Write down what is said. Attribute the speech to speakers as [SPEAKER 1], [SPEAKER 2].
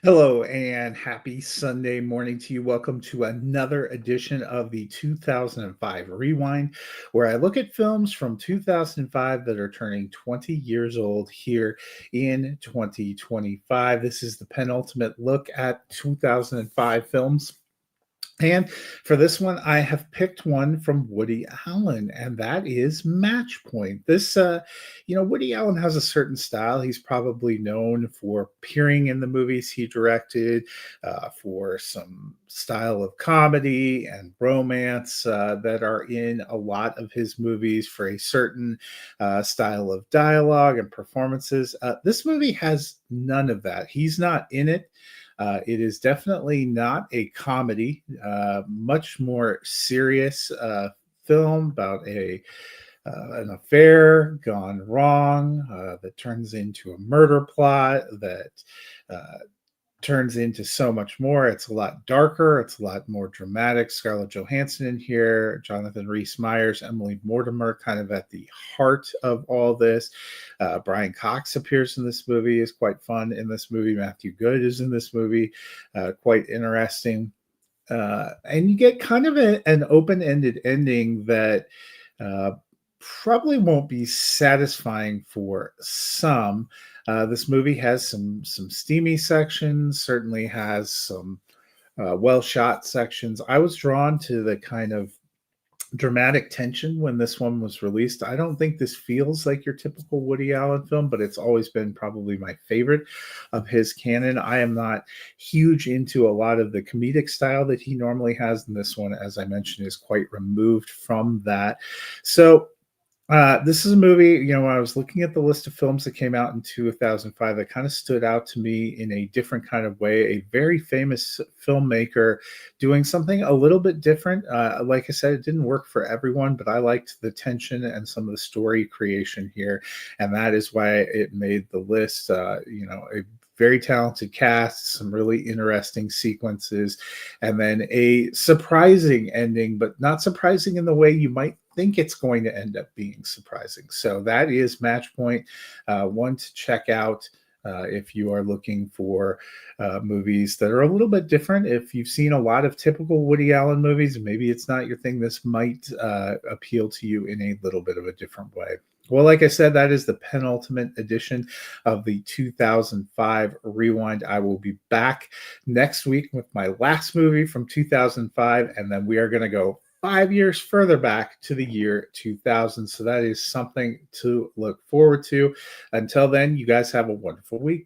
[SPEAKER 1] Hello and happy Sunday morning to you. Welcome to another edition of the 2005 Rewind, where I look at films from 2005 that are turning 20 years old here in 2025. This is the penultimate look at 2005 films. And for this one, I have picked one from Woody Allen, and that is Match Point. Woody Allen has a certain style. He's probably known for appearing in the movies he directed, for some style of comedy and romance that are in a lot of his movies, for a certain style of dialogue and performances. This movie has none of that. He's not in it. It is definitely not a comedy, much more serious film about a an affair gone wrong that turns into a murder plot that uh, turns into so much more. It's a lot darker. It's a lot more dramatic. Scarlett Johansson in here, Jonathan Rhys Meyers, Emily Mortimer, kind of at the heart of all this. Brian Cox appears in this movie, is quite fun in this movie. Matthew Good is in this movie, quite interesting. And you get kind of an open-ended ending that uh, probably won't be satisfying for some. This movie has some steamy sections, certainly has some well shot sections. I was drawn to the kind of dramatic tension when this one was released. I don't think this feels like your typical Woody Allen film, but it's always been probably my favorite of his canon. I am not huge into a lot of the comedic style that he normally has, and this one, as I mentioned, is quite removed from that. So this is a movie, when I was looking at the list of films that came out in 2005, that kind of stood out to me in a different kind of way. A very famous filmmaker doing something a little bit different. Like I said, it didn't work for everyone, but I liked the tension and some of the story creation here. And that is why it made the list. A very talented cast, some really interesting sequences, and then a surprising ending, but not surprising in the way you might think it's going to end up being surprising. So that is Match Point, one to check out. If you are looking for movies that are a little bit different, if you've seen a lot of typical Woody Allen movies, maybe it's not your thing, this might appeal to you in a little bit of a different way. Well, like I said, that is the penultimate edition of the 2005 Rewind. I will be back next week with my last movie from 2005, and then we are going to go 5 years further back to the year 2000. So that is something to look forward to. Until then, you guys have a wonderful week.